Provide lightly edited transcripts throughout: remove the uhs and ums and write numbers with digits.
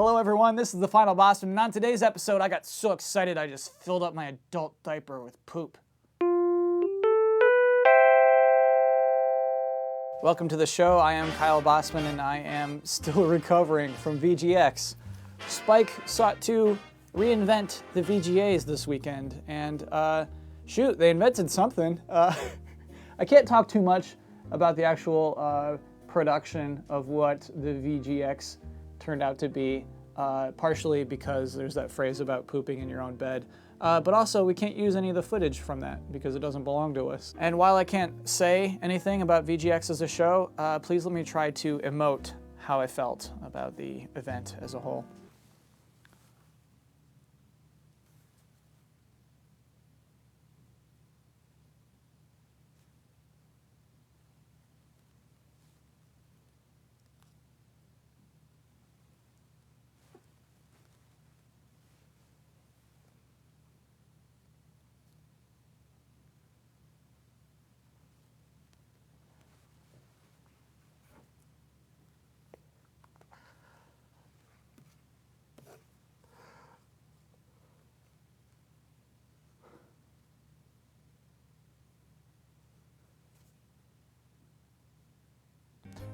Hello everyone, this is the Final Bosman, and on today's episode I got so excited I just filled up my adult diaper with poop. Welcome to the show. I am Kyle Bosman and I am still recovering from VGX. Spike sought to reinvent the VGAs this weekend, and shoot, they invented something. I can't talk too much about the actual production of what the VGX turned out to be, partially because there's that phrase about pooping in your own bed, but also we can't use any of the footage from that because it doesn't belong to us. And while I can't say anything about VGX as a show, please let me try to emote how I felt about the event as a whole.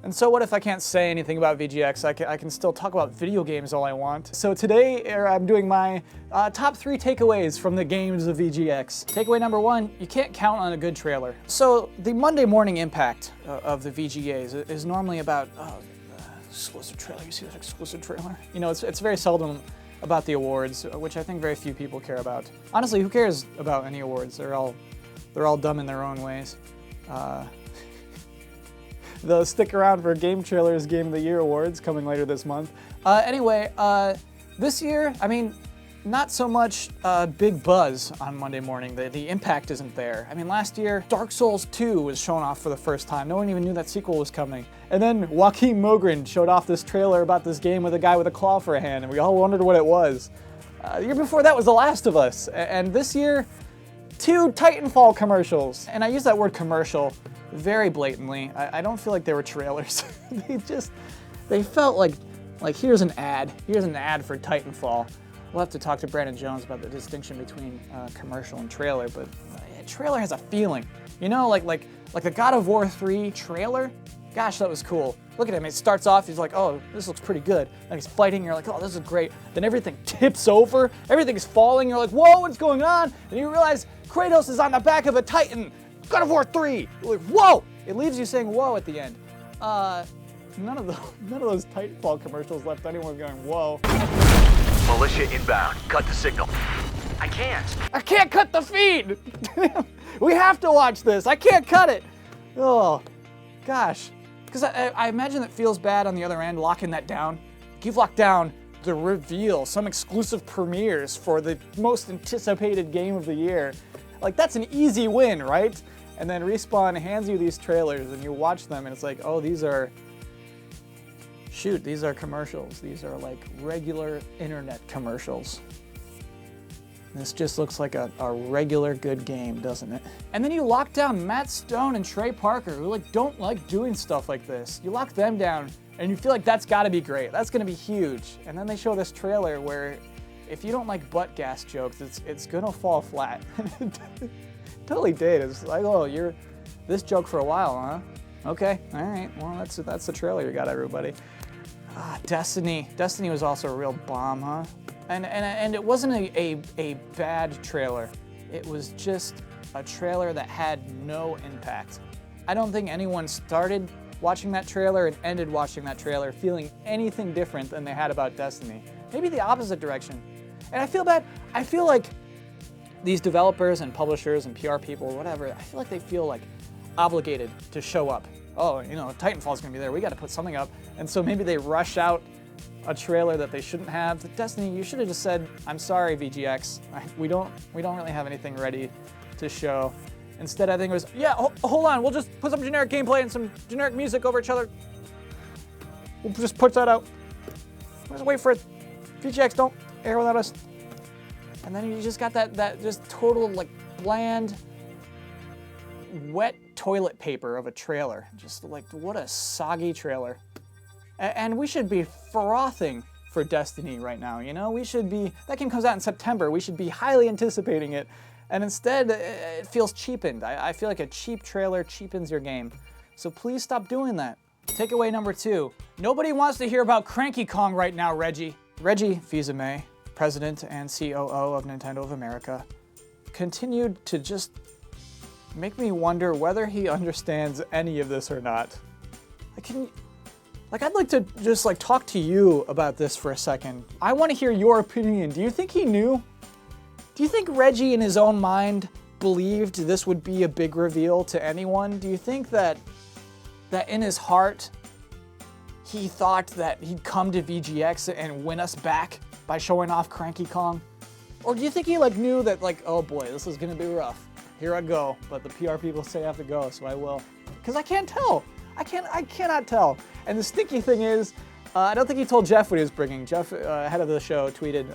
And so what if I can't say anything about VGX? I can still talk about video games all I want. So today I'm doing my top 3 takeaways from the games of VGX. Takeaway number 1, you can't count on a good trailer. So the Monday morning impact of the VGAs is normally about, exclusive trailer, you see that exclusive trailer? You know, it's very seldom about the awards, which I think very few people care about. Honestly, who cares about any awards? They're all dumb in their own ways. They'll stick around for GameTrailers Game of the Year awards coming later this month. Anyway, this year, I mean, not so much big buzz on Monday morning. The impact isn't there. I mean, last year, Dark Souls 2 was shown off for the first time. No one even knew that sequel was coming. And then Joaquin Mogren showed off this trailer about this game with a guy with a claw for a hand, and we all wondered what it was. The year before that was The Last of Us. And this year, 2 Titanfall commercials. And I use that word commercial very blatantly. I don't feel like they were trailers. they felt like here's an ad for Titanfall. We'll have to talk to Brandon Jones about the distinction between commercial and trailer, but a trailer has a feeling. You know, like the God of War 3 trailer? Gosh, that was cool. Look at him, it starts off, he's like, oh, this looks pretty good. And he's fighting, you're like, oh, this is great. Then everything tips over, everything's falling, you're like, whoa, what's going on? And you realize Kratos is on the back of a Titan. God of War 3! You're like, whoa! It leaves you saying whoa at the end. None of those Titanfall commercials left anyone going, whoa. Militia inbound. Cut the signal. I can't cut the feed! We have to watch this. I can't cut it. Oh, gosh. Because I imagine it feels bad on the other end, locking that down. You've locked down the reveal, some exclusive premieres for the most anticipated game of the year. Like, that's an easy win, right? And then Respawn hands you these trailers and you watch them and it's like, oh, these are commercials. These are like regular internet commercials. This just looks like a regular good game, doesn't it? And then you lock down Matt Stone and Trey Parker, who don't like doing stuff like this. You lock them down and you feel like that's gotta be great. That's gonna be huge. And then they show this trailer where if you don't like butt gas jokes, it's gonna fall flat. Totally did. It's like, oh, you're this joke for a while, huh? Okay, all right. Well, that's the trailer you got, everybody. Destiny. Destiny was also a real bomb, huh? And it wasn't a bad trailer. It was just a trailer that had no impact. I don't think anyone started watching that trailer and ended watching that trailer feeling anything different than they had about Destiny. Maybe the opposite direction. And I feel bad. I feel like these developers and publishers and PR people, whatever, I feel like they feel like obligated to show up. Oh, you know, Titanfall's gonna be there. We got to put something up. And so maybe they rush out a trailer that they shouldn't have. Destiny, you should have just said, "I'm sorry, VGX. We don't really have anything ready to show." Instead, I think it was, yeah, hold on. We'll just put some generic gameplay and some generic music over each other. We'll just put that out. Let's wait for it. VGX, don't air without us. And then you just got that just total like bland, wet toilet paper of a trailer. Just like, what a soggy trailer. And we should be frothing for Destiny right now, you know? We should be, that game comes out in September, we should be highly anticipating it, and instead it feels cheapened. I feel like a cheap trailer cheapens your game. So please stop doing that. Takeaway number 2, nobody wants to hear about Cranky Kong right now, Reggie. Reggie Fils-Aimé, president and COO of Nintendo of America, continued to just make me wonder whether he understands any of this or not. I'd like to just talk to you about this for a second. I want to hear your opinion. Do you think he knew? Do you think Reggie in his own mind believed this would be a big reveal to anyone? Do you think that in his heart he thought that he'd come to VGX and win us back by showing off Cranky Kong? Or do you think he knew that oh boy, this is gonna be rough. Here I go, but the PR people say I have to go, so I will. Because I can't tell. I cannot tell. And the stinky thing is, I don't think he told Jeff what he was bringing. Jeff, head of the show, tweeted,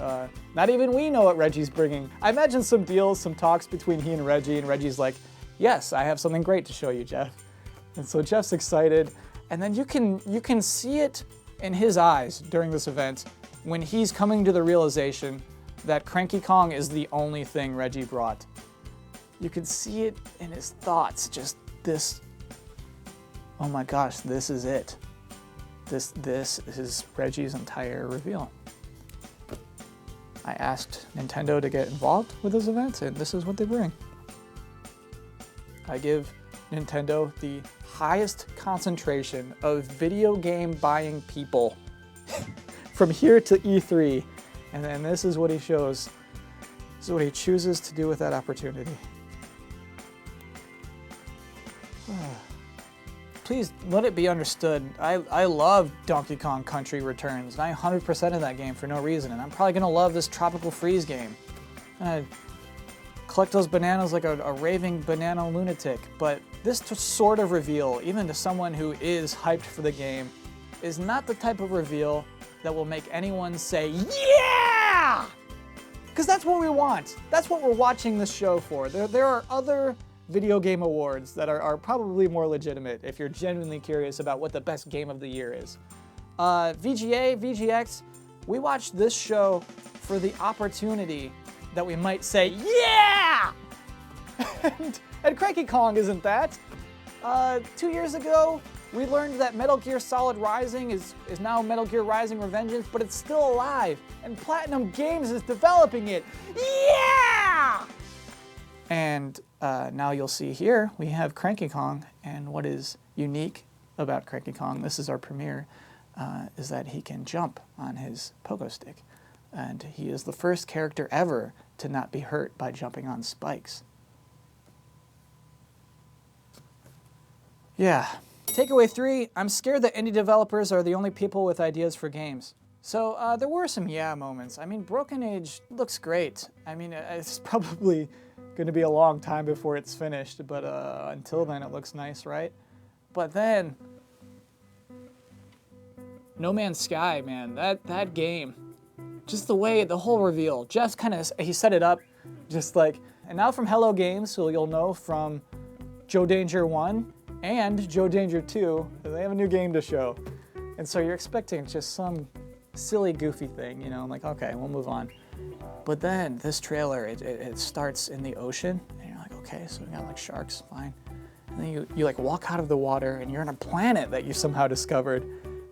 not even we know what Reggie's bringing. I imagine some deals, some talks between he and Reggie's like, yes, I have something great to show you, Jeff. And so Jeff's excited, and then you can see it in his eyes during this event when he's coming to the realization that Cranky Kong is the only thing Reggie brought. You can see it in his thoughts, just this, oh my gosh, this is it. This is Reggie's entire reveal. I asked Nintendo to get involved with this event, and this is what they bring. I give Nintendo the highest concentration of video game buying people from here to E3, and then this is what he shows. This is what he chooses to do with that opportunity. Please let it be understood, I love Donkey Kong Country Returns, and I 100% of that game for no reason, and I'm probably gonna love this Tropical Freeze game. I'm gonna collect those bananas like a raving banana lunatic, but this sort of reveal, even to someone who is hyped for the game, is not the type of reveal that will make anyone say, yeah! Because that's what we want. That's what we're watching this show for. There are other video game awards that are probably more legitimate if you're genuinely curious about what the best game of the year is. VGA, VGX, we watch this show for the opportunity that we might say, yeah! and Cranky Kong isn't that. 2 years ago, we learned that Metal Gear Solid Rising is now Metal Gear Rising Revengeance, but it's still alive, and Platinum Games is developing it. Yeah! And now you'll see here, we have Cranky Kong, and what is unique about Cranky Kong, this is our premiere, is that he can jump on his pogo stick. And he is the first character ever to not be hurt by jumping on spikes. Yeah. Takeaway 3, I'm scared that indie developers are the only people with ideas for games. So there were some yeah moments. I mean, Broken Age looks great. I mean, it's probably going to be a long time before it's finished, but until then it looks nice, right? But then, No Man's Sky, man, that game, just the way, the whole reveal, Jeff he set it up just and now from Hello Games, so you'll know from Joe Danger 1 and Joe Danger 2, they have a new game to show. And so you're expecting just some silly, goofy thing, you know, like, okay, we'll move on. But then this trailer, it starts in the ocean, and you're like, okay, so we got sharks, fine. And then you walk out of the water, and you're on a planet that you somehow discovered.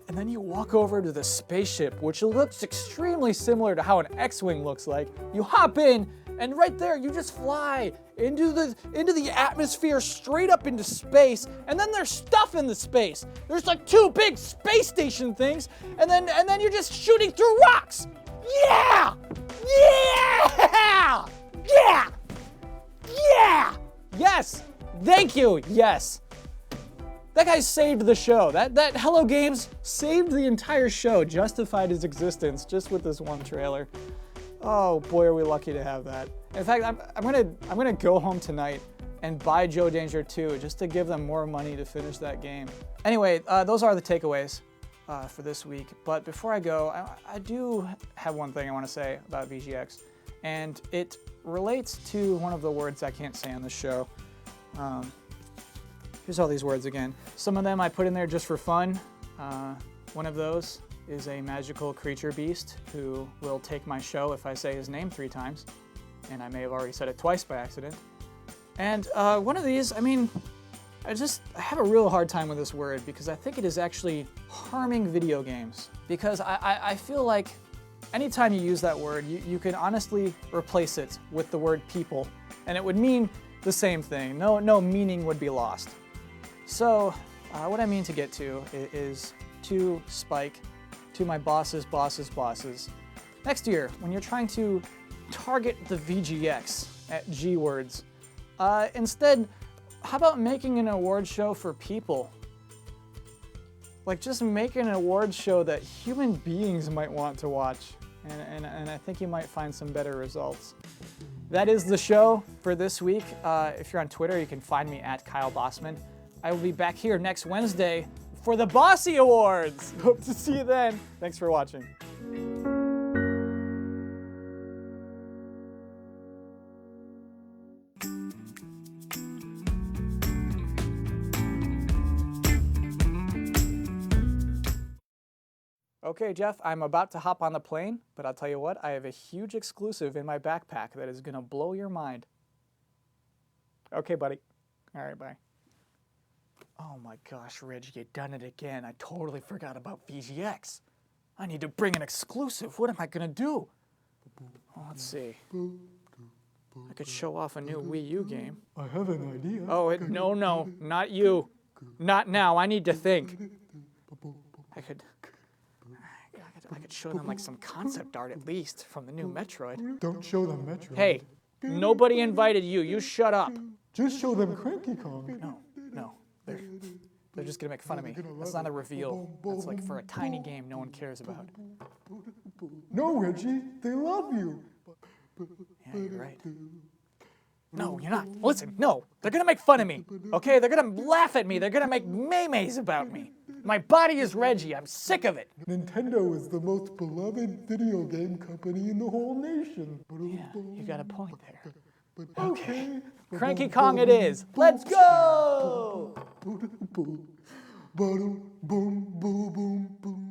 And then you walk over to the spaceship, which looks extremely similar to how an X-Wing looks like. You hop in, and right there, you just fly into the atmosphere, straight up into space, and then there's stuff in the space. There's 2 big space station things, and then you're just shooting through rocks. Yeah! Yeah! Yeah! Yeah! Yes! Thank you, yes. That guy saved the show. That Hello Games saved the entire show, justified his existence just with this one trailer. Oh boy, are we lucky to have that. In fact, I'm gonna go home tonight and buy Joe Danger 2 just to give them more money to finish that game. Anyway, those are the takeaways for this week. But before I go, I do have one thing I want to say about VGX, and it relates to one of the words I can't say on this show. Here's all these words again. Some of them I put in there just for fun. One of those is a magical creature beast who will take my show if I say his name 3 times. And I may have already said it twice by accident. And one of these, I mean, I have a real hard time with this word because I think it is actually harming video games. Because I feel like anytime you use that word, you can honestly replace it with the word people, and it would mean the same thing. No meaning would be lost. So what I mean to get to is to Spike, to my boss's bosses. Next year, when you're trying to target the VGX at G words, instead, how about making an award show for people? Like just making an award show that human beings might want to watch. And I think you might find some better results. That is the show for this week. If you're on Twitter, you can find me at Kyle Bosman. I will be back here next Wednesday for the Bossy Awards. Hope to see you then. Thanks for watching. Okay, Jeff, I'm about to hop on the plane, but I'll tell you what, I have a huge exclusive in my backpack that is gonna blow your mind. Okay, buddy. All right, bye. Oh my gosh, Reggie, you done it again. I totally forgot about VGX. I need to bring an exclusive. What am I gonna do? Well, let's see. I could show off a new Wii U game. I have an idea. Oh, no, not you. Not now, I need to think. I could show them like some concept art at least from the new Metroid. Don't show them Metroid. Hey, nobody invited you. You shut up. Just show them Cranky Kong. No. They're just gonna make fun of me. That's not a reveal. That's like for a tiny game no one cares about. No, Reggie, they love you. Yeah, you're right. No, you're not. Listen, no. They're gonna make fun of me. Okay? They're gonna laugh at me. They're gonna make memes about me. My body is Reggie. I'm sick of it. Nintendo is the most beloved video game company in the whole nation. Yeah, you got a point there. Okay. Cranky Kong it is. Let's go! Boom, boom, boom, boom.